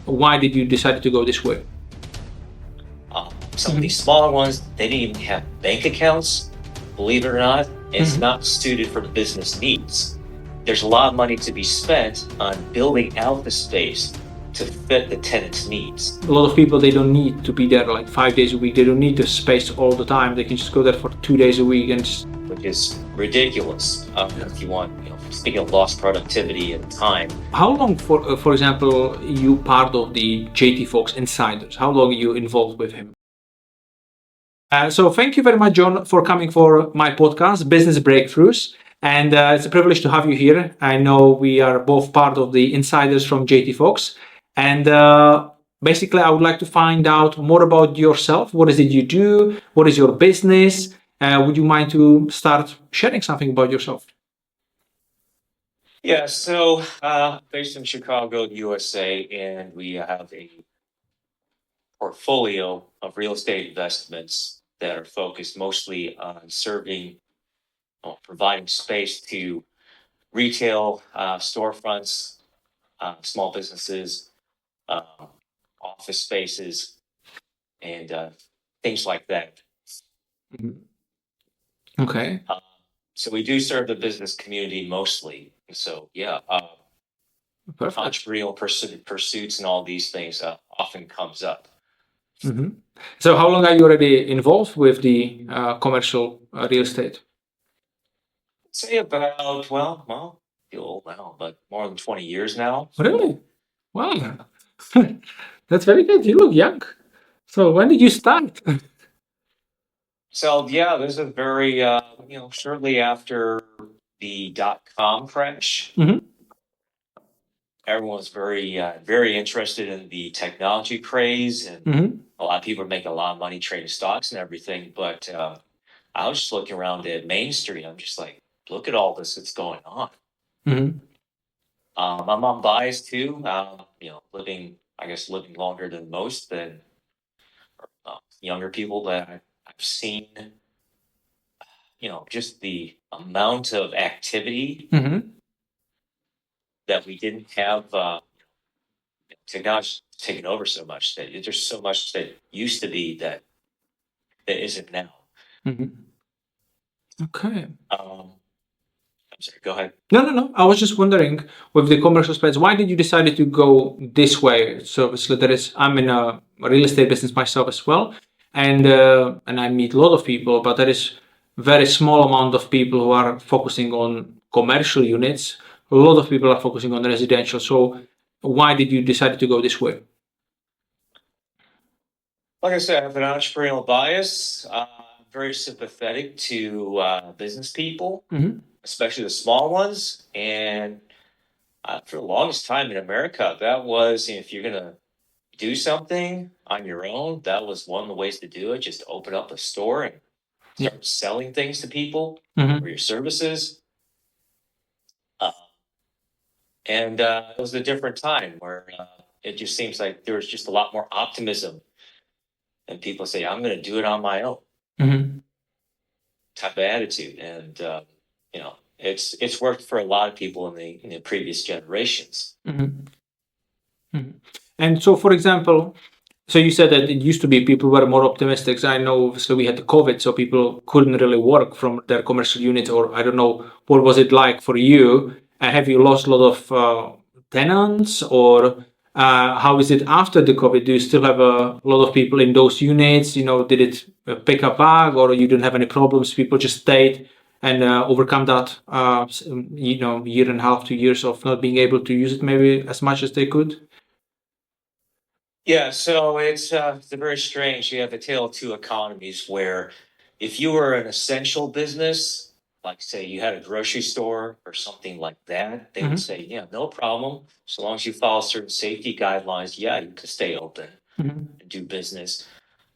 why did you decide to go this way? Some of these smaller ones, they didn't even have bank accounts, believe it or not. It's not suited for the business needs. There's a lot of money to be spent on building out the space to fit the tenant's needs. A lot of people, they don't need to be there like 5 days a week. They don't need the space all the time. They can just go there for 2 days a week and just... Which is ridiculous if you want, speaking of lost productivity and time. How long, for example, you part of the JT Fox Insiders? How long are you involved with him? So thank you very much, John, for coming for my podcast, Business Breakthroughs. And it's a privilege to have you here. I know we are both part of the insiders from JT Fox. And basically, I would like to find out more about yourself. What is it you do? What is your business? Would you mind to start sharing something about yourself? Yeah, so based in Chicago, USA, and we have a portfolio of real estate investments that are focused mostly on providing space to retail storefronts, small businesses, office spaces, and things like that. Okay. So we do serve the business community mostly. So yeah, Perfect. entrepreneurial pursuits and all these things often comes up. So how long are you already involved with the commercial real estate? I'd say about, well, feel old now, but more than 20 years now. Really? Wow. That's very good. You look young. So when did you start? So yeah, there's a very, shortly after the .com crash, everyone was very interested in the technology craze, and a lot of people are making a lot of money trading stocks and everything. But I was just looking around at Main Street. I'm just like, look at all this that's going on. I'm on bias too. Living longer than most, than younger people that I've seen. Just the amount of activity that we didn't have. Technology's taken over so much that there's so much that used to be that isn't now. Okay. I'm sorry, go ahead. No. I was just wondering, with the commercial space, why did you decide to go this way? So obviously I'm in a real estate business myself as well, and I meet a lot of people, but there is very small amount of people who are focusing on commercial units. A lot of people are focusing on residential. So why did you decide to go this way? Like I said, I have an entrepreneurial bias. I'm very sympathetic to business people, especially the small ones. And for the longest time in America, that was, if you're going to do something on your own, that was one of the ways to do it. Just open up a store and start selling things to people or your services. And it was a different time where it just seems like there was just a lot more optimism. And people say, I'm going to do it on my own type of attitude. And, it's worked for a lot of people in the previous generations. And so, for example, so you said that it used to be people were more optimistic. I know obviously we had the COVID, so people couldn't really work from their commercial units, or I don't know, what was it like for you? Have you lost a lot of tenants, or how is it after the COVID? Do you still have a lot of people in those units? Did it pick up back, or you didn't have any problems? People just stayed and overcome that, year and a half, 2 years of not being able to use it maybe as much as they could? Yeah, so it's very strange. You have a tale of two economies where if you were an essential business, like say you had a grocery store or something like that, they would say, yeah, no problem. So long as you follow certain safety guidelines, yeah, you can stay open and do business.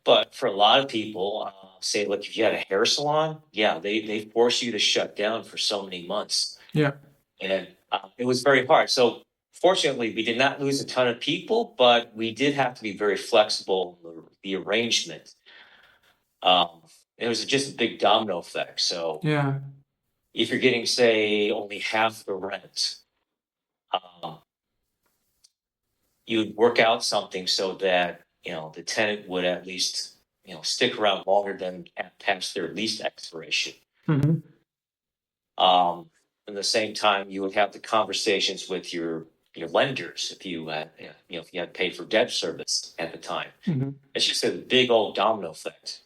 But for a lot of people, say, look, if you had a hair salon, yeah, they force you to shut down for so many months. Yeah. And it was very hard. So fortunately, we did not lose a ton of people, but we did have to be very flexible in the arrangement. It was just a big domino effect. So Yeah. if you're getting, say, only half the rent, you'd work out something so that, the tenant would at least, stick around longer than past their lease expiration. Mm-hmm. At the same time, you would have the conversations with your lenders if you had, if you had paid for debt service at the time. Mm-hmm. It's just a big old domino effect.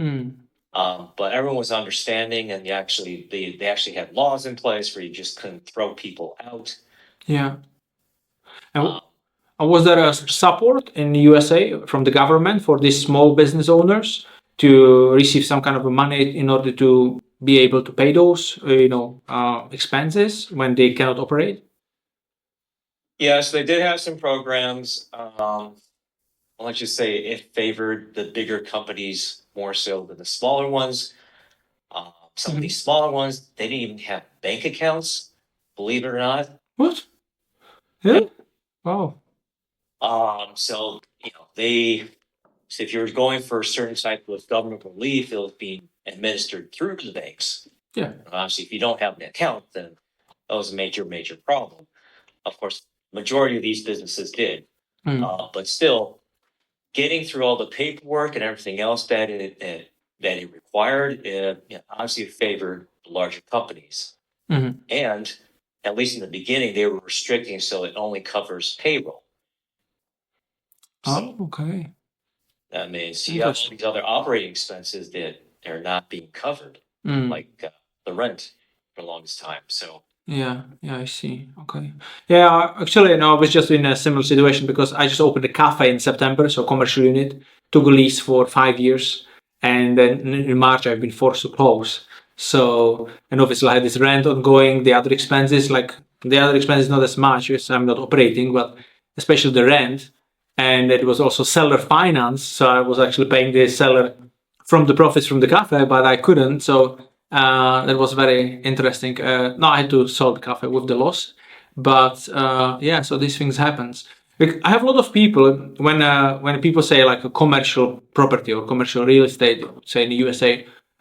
Mm. But everyone was understanding, and they actually had laws in place where you just couldn't throw people out. Yeah. And Um, was there a support in the USA from the government for these small business owners to receive some kind of money in order to be able to pay those, expenses when they cannot operate? yes, they did have some programs. Let's just say it favored the bigger companies more so than the smaller ones. Some of these smaller ones, they didn't even have bank accounts, believe it or not. What? Yeah. Wow. So if you were going for a certain type of government relief, it was being administered through the banks. Yeah. Obviously, if you don't have an account, then that was a major problem. Of course, majority of these businesses did, but still, getting through all the paperwork and everything else that it required, obviously favored the larger companies. Mm-hmm. And at least in the beginning, they were restricting so it only covers payroll. So, Okay. that means you have all these other operating expenses that are not being covered, like the rent for the longest time. So, Yeah, I see. Okay. Yeah, actually, no, I was just in a similar situation because I just opened a cafe in September, so commercial unit, took a lease for 5 years, and then in March I've been forced to close. So, and obviously I had this rent ongoing, the other expenses, not as much as I'm not operating, but especially the rent, and it was also seller finance, so I was actually paying the seller from the profits from the cafe, but I couldn't, so that was very interesting. No, I had to sell the cafe with the loss, but yeah. So these things happens. Like, I have a lot of people when people say like a commercial property or commercial real estate, say in the USA,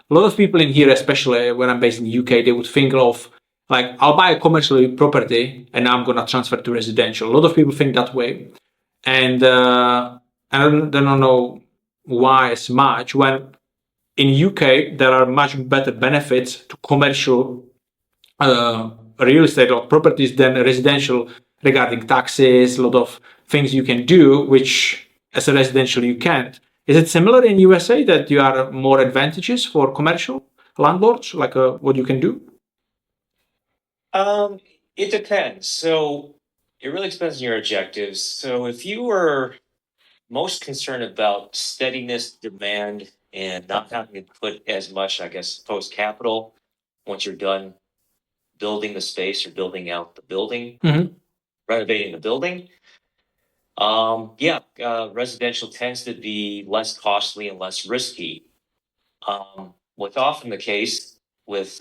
a lot of people in here, especially when I'm based in the UK, they would think of like I'll buy a commercial property and I'm gonna transfer to residential. A lot of people think that way, and I don't know why as much when in UK there are much better benefits to commercial real estate or properties than residential regarding taxes, a lot of things you can do which as a residential you can't. Is it similar in USA that you are more advantages for commercial landlords, like what you can do? it depends. So, it really depends on your objectives. So, if you were most concerned about steadiness, demand, and not having to put as much, I guess, post capital once you're done building the space or building out the building, renovating the building. Residential tends to be less costly and less risky. What's often the case with,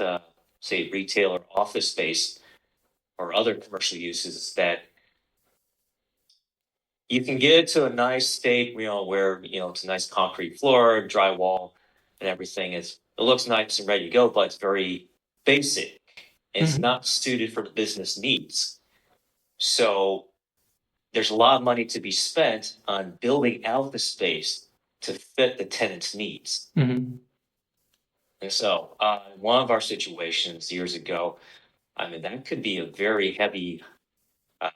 say, retail or office space or other commercial uses is that you can get it to a nice state, where it's a nice concrete floor, drywall, and everything. It looks nice and ready to go, but it's very basic. It's not suited for the business needs. So there's a lot of money to be spent on building out the space to fit the tenant's needs. Mm-hmm. And so, one of our situations years ago, I mean, that could be a very heavy. I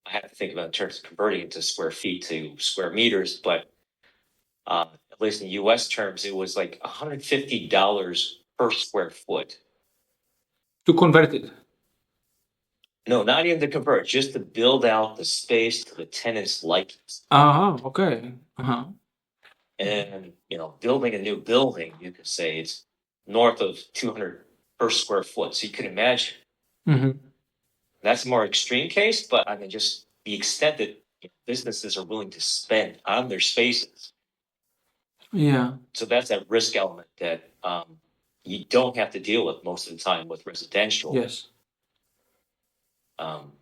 have to think about in terms of converting it to square feet to square meters, but at least in U.S. terms, it was like $150 per square foot. To convert it. No, not even to convert, just to build out the space to the tenant's likings. Okay. And building a new building, you could say it's north of 200 per square foot. So you can imagine that's a more extreme case, but I mean, just the extent that businesses are willing to spend on their spaces. Yeah. So that's that risk element that you don't have to deal with most of the time with residential. Yes. And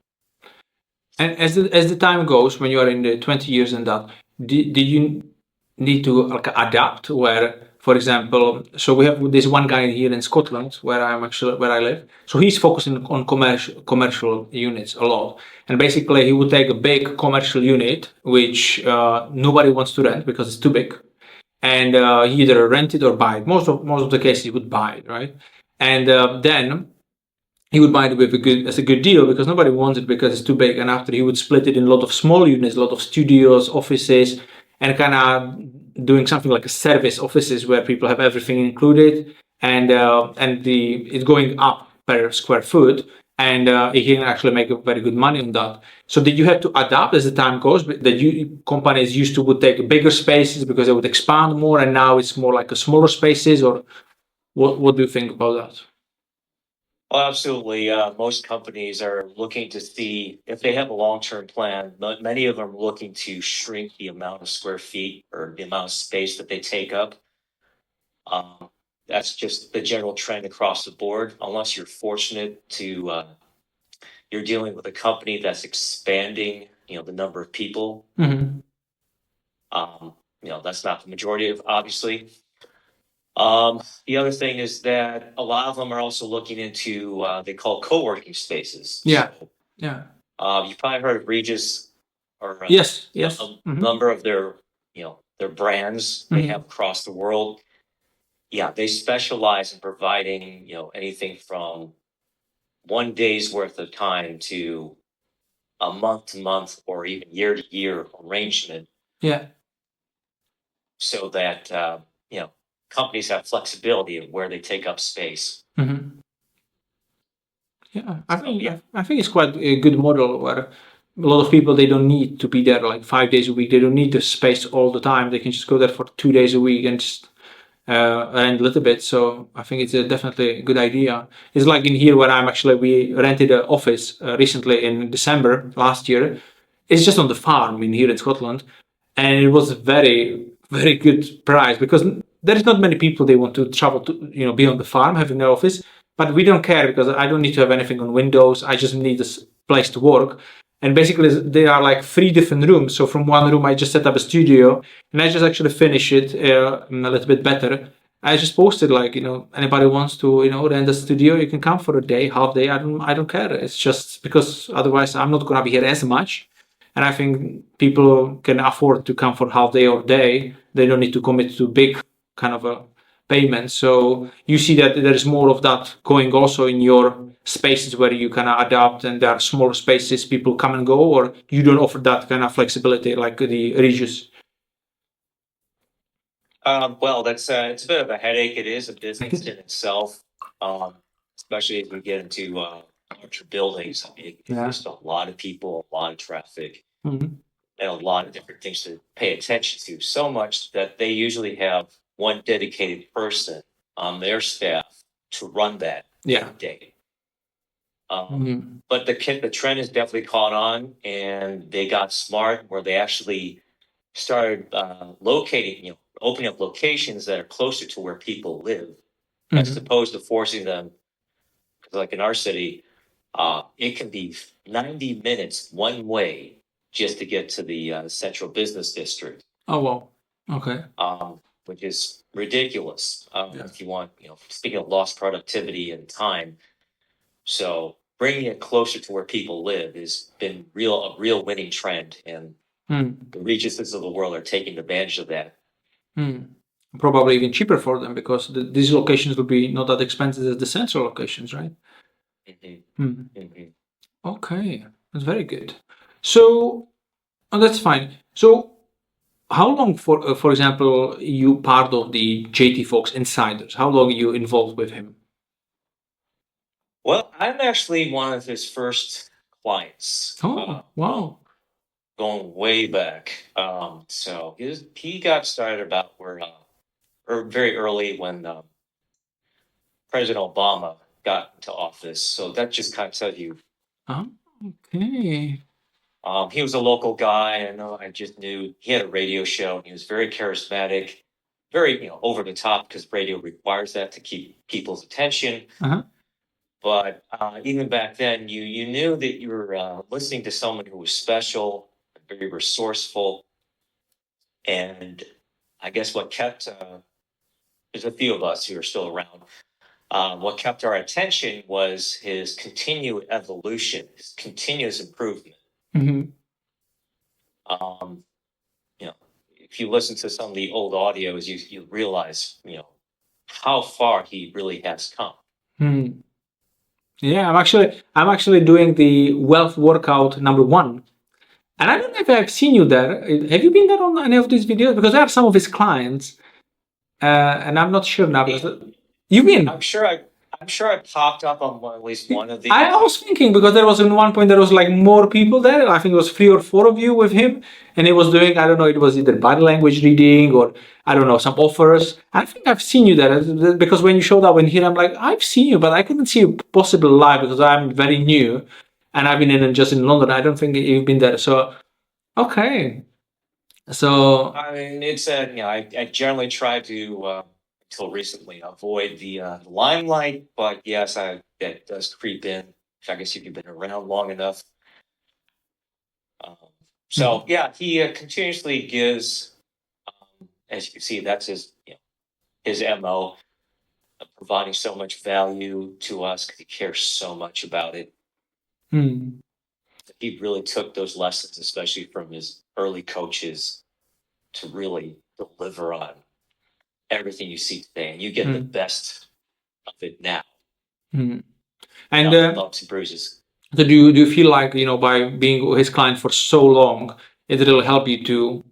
as the time goes, when you are in the 20 years and that, did you need to like adapt where For example, so we have this one guy here in Scotland where I live. So he's focusing on commercial units a lot, and basically he would take a big commercial unit which nobody wants to rent because it's too big, and he either rent it or buy it. Most of the cases he would buy it, right? And then he would buy it with as a good deal because nobody wants it because it's too big. And after he would split it in a lot of small units, a lot of studios, offices, and kind of doing something like a service offices where people have everything included, and it's going up per square foot, and he can actually make very good money on that. So did you have to adapt as the time goes? That you companies used to would take bigger spaces because they would expand more, and now it's more like a smaller spaces, or what do you think about that? Well, absolutely. Most companies are looking to see if they have a long-term plan. Many of them are looking to shrink the amount of square feet or the amount of space that they take up. That's just the general trend across the board. Unless you're fortunate to, you're dealing with a company that's expanding, the number of people. Mm-hmm. That's not the majority of, obviously. The other thing is that a lot of them are also looking into they call co-working spaces. Yeah. So, Yeah. you probably heard of Regis or Yes. a Mm-hmm. number of their brands they have across the world. Yeah, they specialize in providing anything from 1 day's worth of time to a month to month or even year to year arrangement, Yeah. so that companies have flexibility of where they take up space. Mm-hmm. Yeah, Yeah. I think it's quite a good model where a lot of people they don't need to be there like 5 days a week. They don't need the space all the time. They can just go there for 2 days a week and just rent a little bit. So I think it's definitely a good idea. It's like in here where we rented an office recently in December last year. It's just on the farm in here in Scotland, and it was a very good price because there is not many people they want to travel to be on the farm having their office, but we don't care because I don't need to have anything on Windows. I just need this place to work. And basically there are like 3 different rooms. So from one room I just set up a studio, and I just actually finish it a little bit better. I just posted like anybody wants to rent a studio, you can come for a day, half day. I don't care. It's just because otherwise I'm not gonna be here as much, and I think people can afford to come for half day or day. They don't need to commit to big kind of a payment. So you see that there's more of that going also in your spaces where you kind of adapt, and there are smaller spaces people come and go, or you don't offer that kind of flexibility like the Regius. Well, that's it's a bit of a headache. It is a business in itself, especially as we get into larger buildings. I mean, Yeah. there's a lot of people, a lot of traffic, Mm-hmm. and a lot of different things to pay attention to. So much that they usually have one dedicated person on their staff to run that Yeah. day. Mm-hmm. But the trend has definitely caught on, and they got smart where they actually started locating, opening up locations that are closer to where people live, as opposed to forcing them. 'Cause like in our city, it can be 90 minutes one way just to get to the central business district, Oh wow. Okay. which is ridiculous. Yeah. If you want, speaking of lost productivity and time, so bringing it closer to where people live has been a real winning trend, and Mm. the Regencies of the world are taking advantage of that. Mm. Probably even cheaper for them because these locations will be not that expensive as the central locations, right? Mm-hmm. Mm. Mm-hmm. Okay, that's very good. So that's fine. So how long, for example, you part of the JT Fox Insiders? How long are you involved with him? Well, I'm actually one of his first clients. Oh, wow. Going way back. So he got started about or very early when President Obama got into office. So that just kind of tells you. Oh, okay. He was a local guy. I just knew he had a radio show, and he was very charismatic, very over the top because radio requires that to keep people's attention. Uh-huh. But even back then, you knew that you were listening to someone who was special, very resourceful, and I guess what kept there's a few of us who are still around. What kept our attention was his continued evolution, his continuous improvement. Mm-hmm. You know, if you listen to some of the old audios, you realize, how far he really has come. Hmm. Yeah, I'm actually doing the wealth workout number one. And I don't know if I've seen you there. Have you been there on any of these videos? Because I have some of his clients, and I'm not sure now. Because you've been. I'm sure I popped up on at least one of these. I was thinking because there was in one point there was like more people there. I think it was 3 or 4 of you with him, and he was doing, I don't know, it was either body language reading or I don't know, some offers. I think I've seen you there because when you showed up in here, I'm like, I've seen you, but I couldn't see you possibly live because I'm very new, and I've been just in London. I don't think you've been there. So okay, so I mean, it's I generally try to until recently avoid the limelight, but yes, that does creep in. I guess if you've been around long enough. So yeah, he continuously gives. As you can see, that's his MO, providing so much value to us because he cares so much about it. hmm, He really took those lessons, especially from his early coaches, to really deliver on everything you see today, and you get the best of it now. and The bumps and bruises. so do you feel like by being his client for so long, it will help you to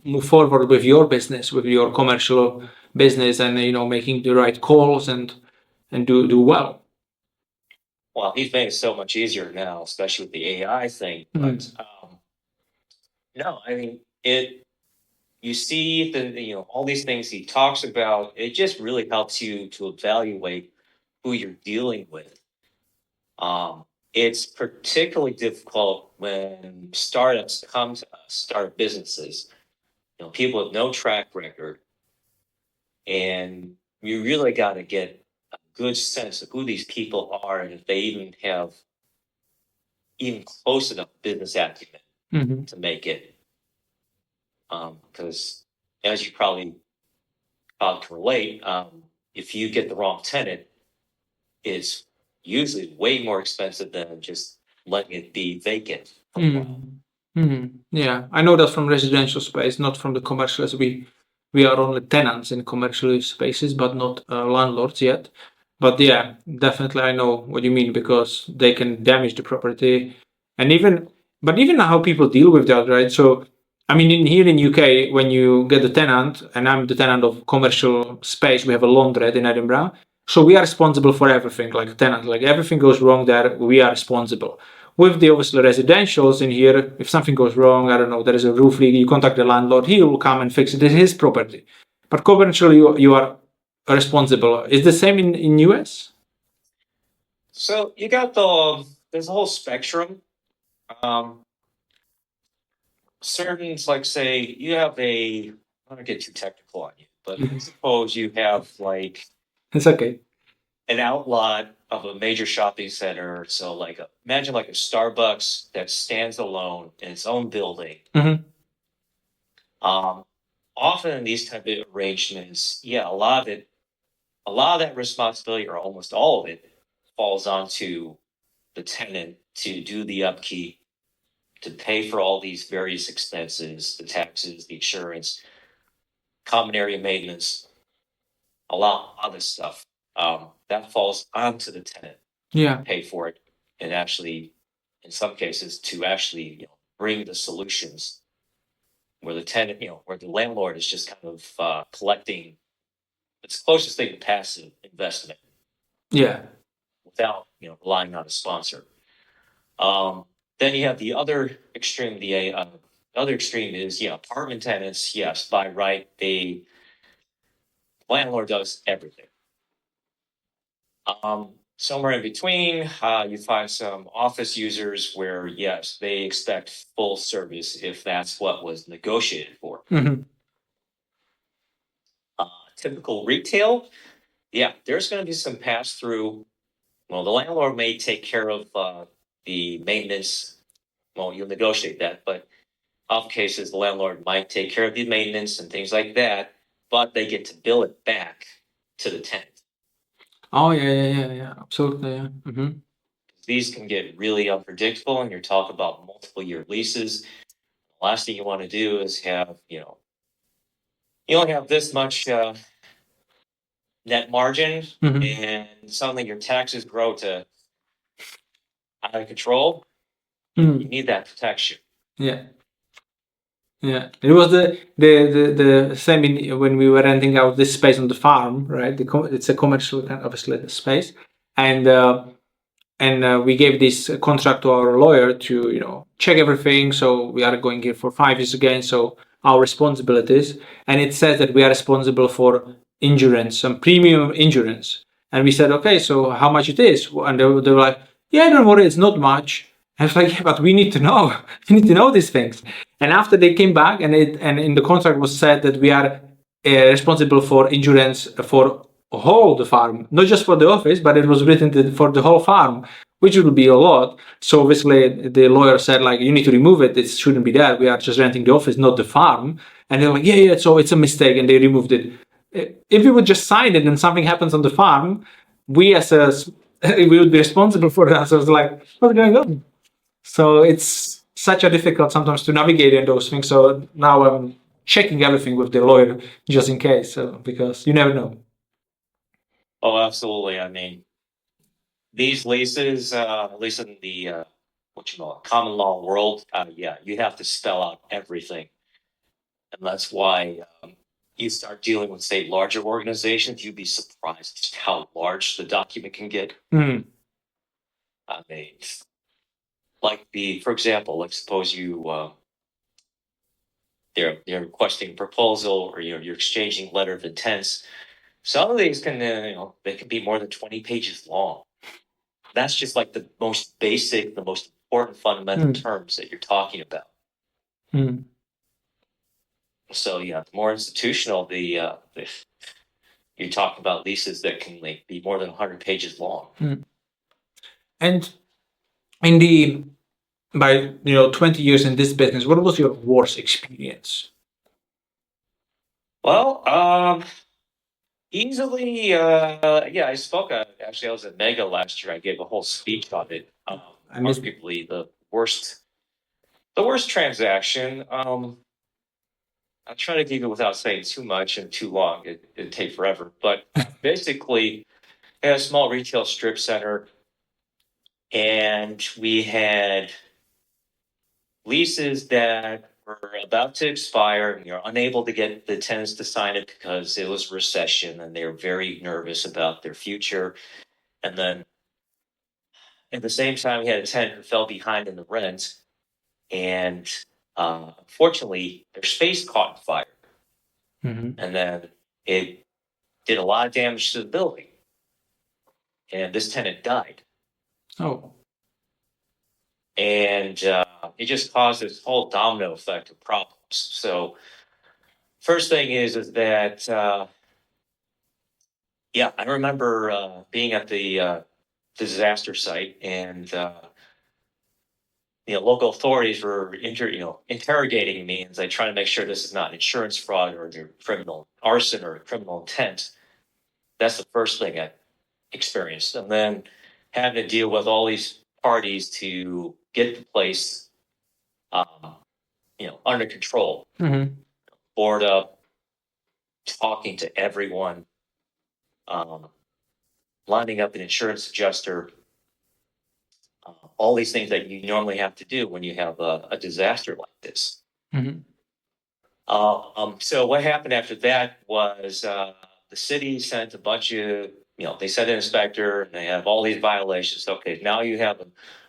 move forward with your business, with your commercial business, and making the right calls and do well. Well, he's made it so much easier now, especially with the AI thing. But no, I mean it. You see all these things he talks about. It just really helps you to evaluate who you're dealing with. It's particularly difficult when startups come to us, start businesses. People with no track record, and you really got to get a good sense of who these people are and if they even have even close enough business acumen to make it. Because as you probably can relate, if you get the wrong tenant, it's usually way more expensive than just letting it be vacant for a while. Yeah, I know that from residential space, not from the commercial. As we are only tenants in commercial spaces, but not landlords yet. But yeah, definitely I know what you mean because they can damage the property, and even how people deal with that, right? So I mean, here in UK, when you get the tenant, and I'm the tenant of commercial space, we have a laundrette in Edinburgh. So we are responsible for everything, like a tenant. Like everything goes wrong there, we are responsible. With the obviously residentials in here, if something goes wrong, I don't know, there is a roof leak, you contact the landlord, he will come and fix it. It's his property. But commercially, you are responsible. Is the same in US? So you got there's a whole spectrum. Certain, like say, you have I don't want to get too technical on you, but suppose you have like It's okay. an outlot of a major shopping center. So imagine like a Starbucks that stands alone in its own building. Often in these type of arrangements, yeah, a lot of that responsibility, or almost all of it, falls onto the tenant to do the upkeep, to pay for all these various expenses, the taxes, the insurance, common area maintenance, a lot of other stuff. That falls onto the tenant. Yeah. Pay for it, and actually, in some cases, to actually bring the solutions where the tenant, where the landlord is just kind of collecting. It's the closest thing to passive investment. Yeah. Without relying on a sponsor. Then you have the other extreme. The other extreme is apartment tenants. Yes, by right, the landlord does everything. Somewhere in between, you find some office users where yes, they expect full service if that's what was negotiated for. Typical retail, yeah, there's going to be some pass through. Well, the landlord may take care of the maintenance. Well, you'll negotiate that, but often cases the landlord might take care of the maintenance and things like that. but they get to bill it back to the tenant. Oh yeah, absolutely, yeah. These can get really unpredictable, and you're talking about multiple year leases. The last thing you want to do is have, you only have this much net margin, and suddenly your taxes grow to out of control. You need that protection. Yeah. Yeah, it was the same when we were renting out this space on the farm, right? It's a commercial kind, obviously, space, and we gave this contract to our lawyer to check everything. So we are going here for 5 years again. So our responsibilities, and it says that we are responsible for insurance, some premium insurance. And we said, okay, so how much it is? And they were like, yeah, don't worry, it's not much. I was like, yeah, but we need to know. We need to know these things. And after they came back, and in the contract was said that we are responsible for insurance for whole the farm, not just for the office, but it was written for the whole farm, which would be a lot. So obviously the lawyer said, like, you need to remove it. It shouldn't be there. We are just renting the office, not the farm. And they're like, yeah, so it's a mistake, and they removed it. If we would just sign it and something happens on the farm, we we would be responsible for that. So it's like, what's going on? So it's such a difficult sometimes to navigate in those things. So now I'm checking everything with the lawyer just in case, because you never know. Oh, absolutely. I mean, these leases, at least in the common law world, yeah, you have to spell out everything, and that's why you start dealing with, say, larger organizations. You'd be surprised just how large the document can get. I mean, for example, like suppose they're requesting a proposal, or you're exchanging letter of intents. Some of these can they can be more than 20 pages long. That's just like the most basic, the most important fundamental terms that you're talking about. So yeah, the more institutional you talk about leases that can be more than 100 pages long. And by 20 years in this business, what was your worst experience? Well, easily, yeah, I spoke. Actually, I was at Mega last year. I gave a whole speech on it. Arguably the worst transaction. I'll try to keep it without saying too much and too long. It'd take forever. But basically, I had a small retail strip center, and we had leases that were about to expire, and you're unable to get the tenants to sign it because it was recession, and they were very nervous about their future. And then at the same time, we had a tenant who fell behind in the rent, and unfortunately, their space caught fire. And then it did a lot of damage to the building. And this tenant died. Oh. And it just caused this whole domino effect of problems. So first thing is that, yeah, I remember being at the disaster site, and local authorities were interrogating me as I try to make sure this is not insurance fraud or criminal arson or criminal intent. That's the first thing I experienced, and then having to deal with all these parties to get the place, under control, board up, talking to everyone, lining up an insurance adjuster. All these things that you normally have to do when you have a disaster like this. So what happened after that was the city sent a bunch of, they sent an inspector, and they have all these violations. Okay, now you have a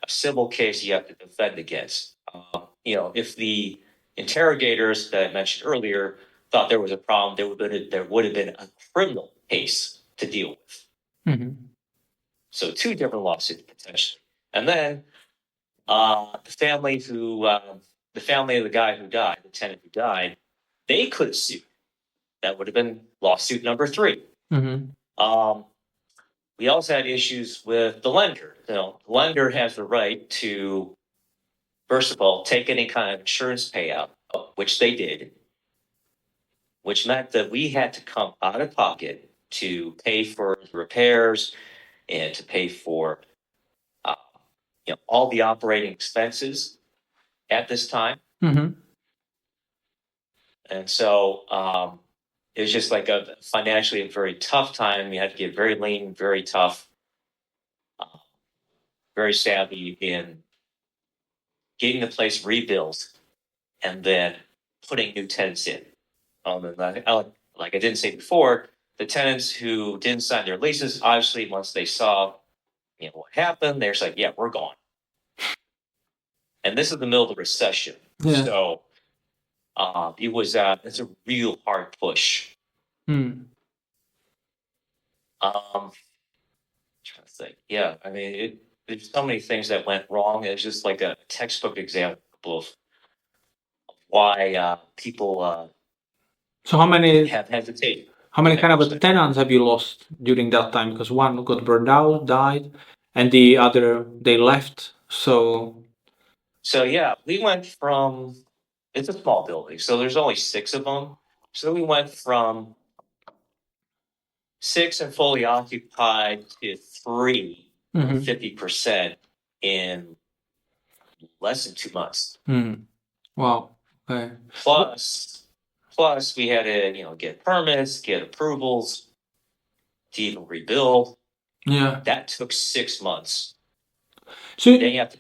civil case you have to defend against. If the interrogators that I mentioned earlier thought there was a problem, there would have been a criminal case to deal with. So 2 different lawsuits potentially. And then the family of the guy who died, the tenant who died, they could have sued. That would have been lawsuit number 3. We also had issues with the lender. The lender has the right to, first of all, take any kind of insurance payout, which they did. which meant that we had to come out of pocket to pay for repairs and to pay for all the operating expenses at this time. Mm-hmm. And so it was just like a financially a very tough time. We had to get very lean, very tough, very savvy in getting the place rebuilt and then putting new tenants in. Like I didn't say before, the tenants who didn't sign their leases, obviously, once they saw what happened, they're just like, yeah, we're gone. And this is the middle of the recession. Yeah. So it's a real hard push. Mm. Trying to think. Yeah, I mean, there's so many things that went wrong. It's just like a textbook example of why people So how many have hesitated. kind of tenants have you lost during that time? Because one got burned out, died, and the other they left. So yeah, we went from, it's a small building, so there's only 6 of them. So we went from 6 and fully occupied to 3, Mhm. 50% in less than 2 months. Wow. Okay. Plus we had to get permits, get approvals to even rebuild. Yeah. That took 6 months. So Then you have to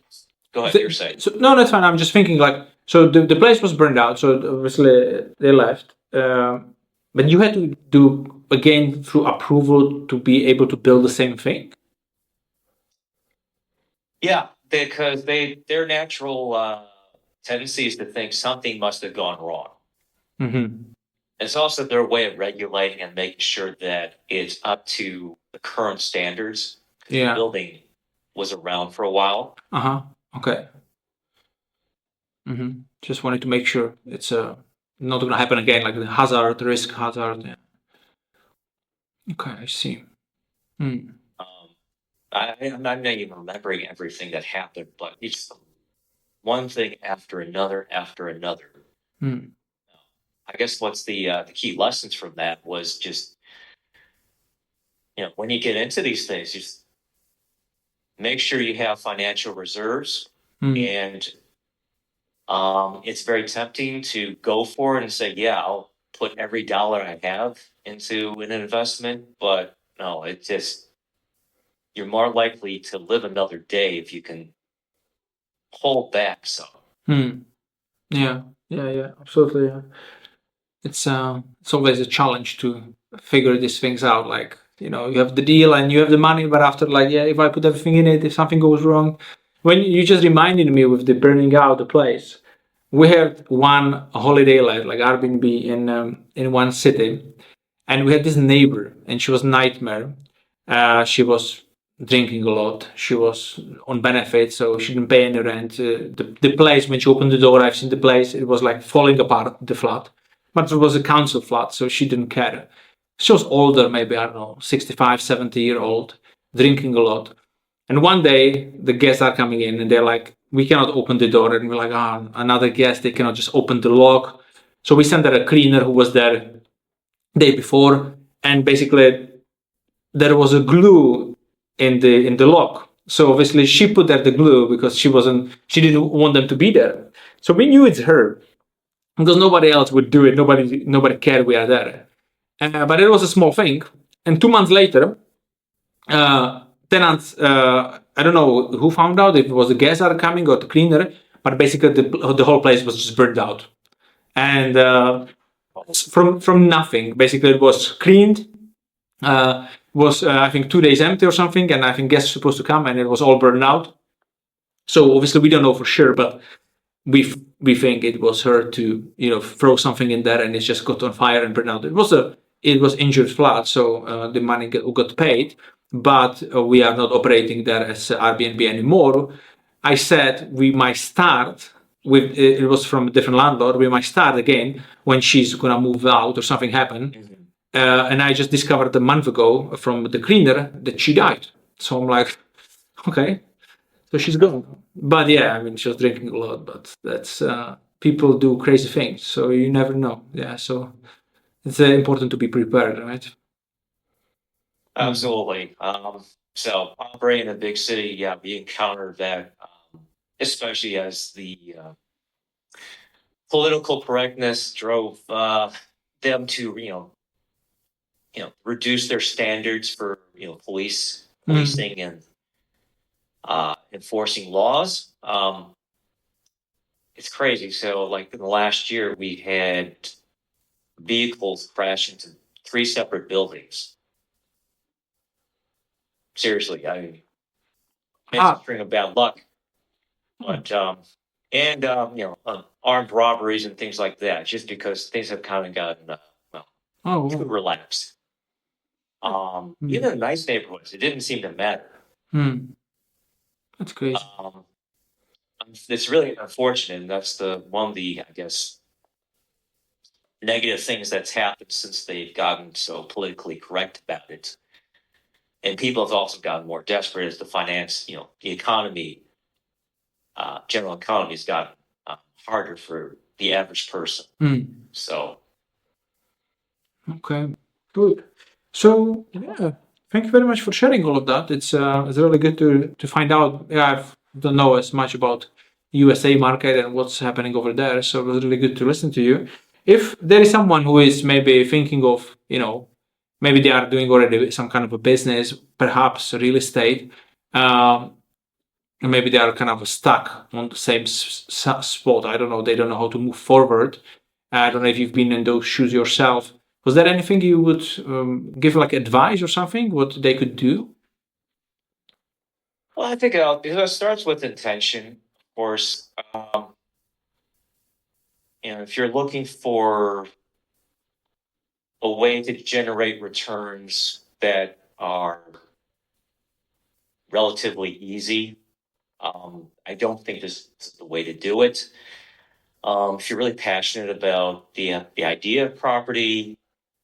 go ahead. You're saying. So no, that's fine. I'm just thinking like, so the place was burned out. So obviously they left. But you had to do again through approval to be able to build the same thing. Yeah, because their natural tendency is to think something must have gone wrong. Mm-hmm. It's also their way of regulating and making sure that it's up to the current standards. Yeah. The building was around for a while. Okay. Mm-hmm. Just wanted to make sure it's not going to happen again, like the risk hazard. Yeah. Okay, I see. Mm. I'm not even remembering everything that happened, but it's one thing after another after another. Mm. I guess what's the key lessons from that was just, when you get into these things, just make sure you have financial reserves. And it's very tempting to go for it and say, yeah, I'll put every dollar I have into an investment. But no, you're more likely to live another day if you can hold back some. Yeah, absolutely. Yeah. It's always a challenge to figure these things out. Like, you have the deal and you have the money, but after, like, yeah, if I put everything in it, if something goes wrong, when you just reminded me with the burning out the place, we had one holiday like Airbnb in one city, and we had this neighbor, and she was a nightmare. She was drinking a lot. She was on benefits, so she didn't pay any rent. The place, when she opened the door, I've seen the place, it was like falling apart, the flat. But it was a council flat, so she didn't care. She was older, maybe, I don't know, 65, 70-year-old, drinking a lot. And one day, the guests are coming in and they're like, we cannot open the door. And we're like, another guest, they cannot just open the lock. So we sent her a cleaner who was there day before, and basically there was a glue in the lock. So obviously she put there the glue because she didn't want them to be there. So we knew it's her because nobody else would do it. Nobody cared we are there. But it was a small thing. And 2 months later, tenants, I don't know who found out if it was the guests are coming or the cleaner, but basically the whole place was just burned out. And from nothing, basically it was cleaned, was I think 2 days empty or something, and I think guests were supposed to come, and it was all burned out. So obviously we don't know for sure, but we think it was her to throw something in there, and it just got on fire and burned out. It was injured flat, so the money got paid, but we are not operating there as Airbnb anymore. I said we might start with it was from a different landlord. We might start again when she's gonna move out or something happen. And I just discovered a month ago from the cleaner that she died. So I'm like, okay, so she's gone. But yeah, I mean, she was drinking a lot. But that's people do crazy things, so you never know. Yeah, so it's important to be prepared, right? Absolutely. So operating in a big city, yeah, we encountered that, especially as the political correctness drove them to, reduce their standards for, policing and enforcing laws. It's crazy. So, like in the last year, we had vehicles crash into 3 separate buildings. Seriously, I mean, it's a string of bad luck. But armed robberies and things like that, just because things have kind of gotten too relaxed. Even in nice neighborhoods, it didn't seem to matter. That's crazy. It's really unfortunate, and that's one of the, I guess, negative things that's happened since they've gotten so politically correct about it. And people have also gotten more desperate as the the economy, general economy has gotten harder for the average person. So. Okay, good. So yeah, thank you very much for sharing all of that. It's really good to find out. Yeah, I don't know as much about USA market and what's happening over there, so it was really good to listen to you. If there is someone who is maybe thinking of, maybe they are doing already some kind of a business, perhaps real estate, and maybe they are kind of stuck on the same spot. I don't know. They don't know how to move forward. I don't know if you've been in those shoes yourself. Was there anything you would give like advice or something what they could do? Well, I think it starts with intention, of course. If you're looking for a way to generate returns that are relatively easy, I don't think this is the way to do it. If you're really passionate about the idea of property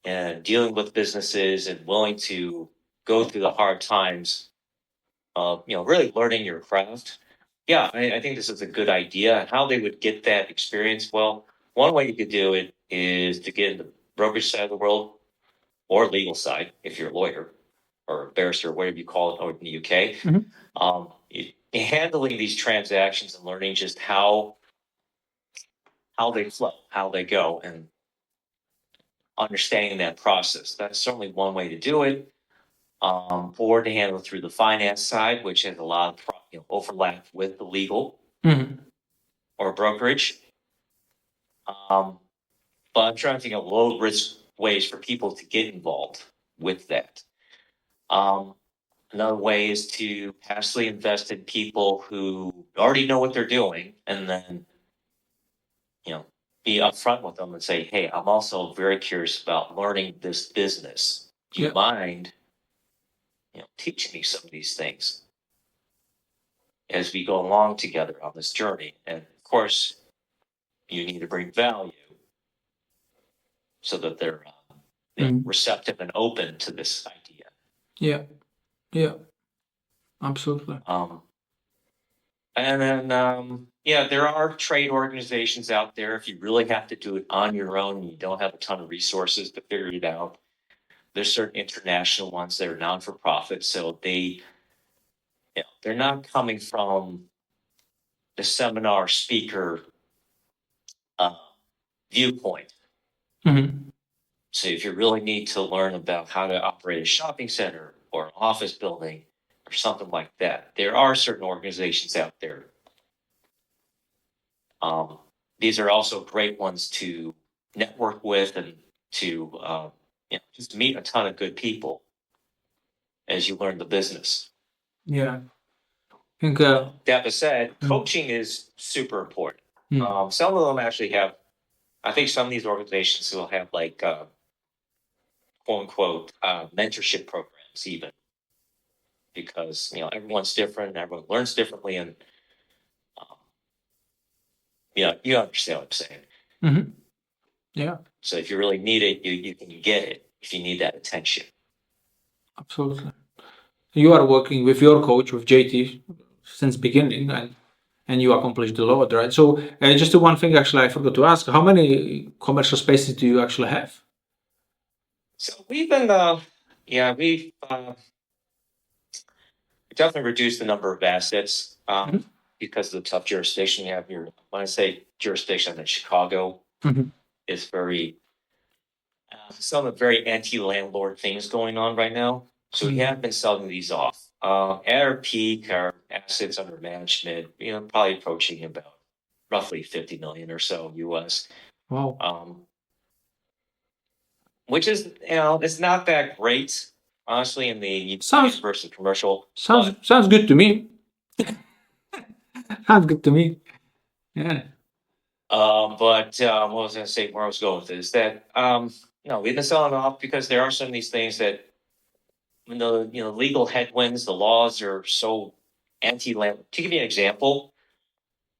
and dealing with businesses and willing to go through the hard times of really learning your craft, yeah, I think this is a good idea. How they would get that experience? Well, one way you could do it is to get in the brokerage side of the world or legal side if you're a lawyer or a barrister, whatever you call it over in the UK. Handling these transactions and learning just how they flow, how they go, and understanding that process. That's certainly one way to do it. Or to handle it through the finance side, which has a lot of overlap with the legal or brokerage. But I'm trying to think of low risk ways for people to get involved with that. Another way is to passively invest in people who already know what they're doing, and then be upfront with them and say, "Hey, I'm also very curious about learning this business. Do you mind, teaching me some of these things as we go along together on this journey?" And of course, you need to bring value so that they're receptive and open to this idea. Yeah, absolutely. And then, there are trade organizations out there. If you really have to do it on your own and you don't have a ton of resources to figure it out, there's certain international ones that are non-for-profit. So they're not coming from the seminar speaker viewpoint. So if you really need to learn about how to operate a shopping center or an office building or something like that, there are certain organizations out there. These are also great ones to network with and to just meet a ton of good people as you learn the business. Yeah. I think that said, coaching is super important. Some of them actually have, I think some of these organizations will have like quote unquote mentorship programs even, because everyone's different, everyone learns differently, and you understand what I'm saying. Yeah. So if you really need it, you can get it if you need that attention. Absolutely. You are working with your coach, with JT, since beginning, and you accomplished a lot, right? So just one thing, actually, I forgot to ask: how many commercial spaces do you actually have? So we've been, we've definitely reduced the number of assets Mhm. because of the tough jurisdiction you have here. When I say jurisdiction, in Chicago Mhm. is very, some of the very anti-landlord things going on right now. So we have been selling these off. At our peak, our assets under management, probably approaching about roughly 50 million or so US. Wow. Which is, it's not that great, honestly, in the Sounds versus commercial. sounds good to me. Sounds good to me. Yeah. What was I gonna say? Where I was going with this? That we've been selling off because there are some of these things that, when the legal headwinds, the laws are so anti-land. To give you an example,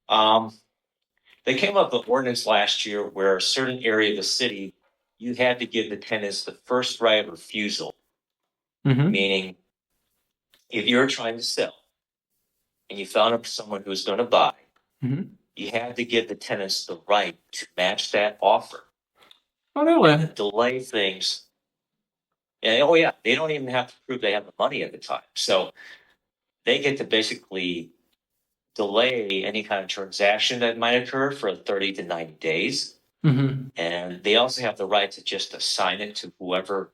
they came up with an ordinance last year where a certain area of the city, you had to give the tenants the first right of refusal, Mm-hmm. meaning if you're trying to sell and you found someone who's going to buy, Mm-hmm. you had to give the tenants the right to match that offer. Oh, really? And delay things. And, oh yeah, they don't even have to prove they have the money at the time. So they get to basically delay any kind of transaction that might occur for 30 to 90 days. Mm-hmm. And they also have the right to just assign it to whoever,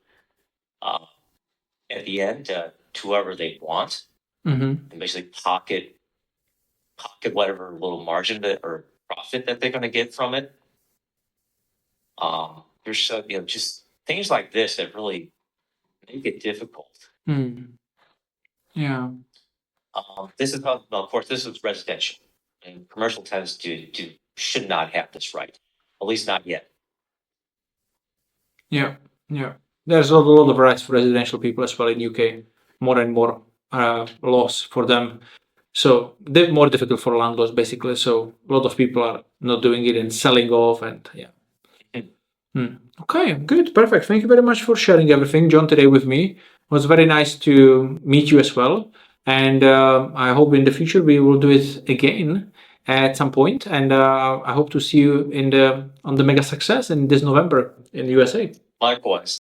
at the end, to whoever they want, Mm-hmm. and basically pocket whatever little margin or profit that they're going to get from it. There's just things like this that really make it difficult. Yeah. This is well, of course, this is residential, and commercial tenants should not have this right, at least not yet. Yeah. Yeah. There's a lot of rights for residential people as well in UK. More and more laws for them. So they're more difficult for landlords basically. So a lot of people are not doing it and selling off, and yeah. Okay, good, perfect. Thank you very much for sharing everything, John, today with me. It was very nice to meet you as well. And I hope in the future we will do it again at some point. And I hope to see you on the mega success in this November in USA. Likewise.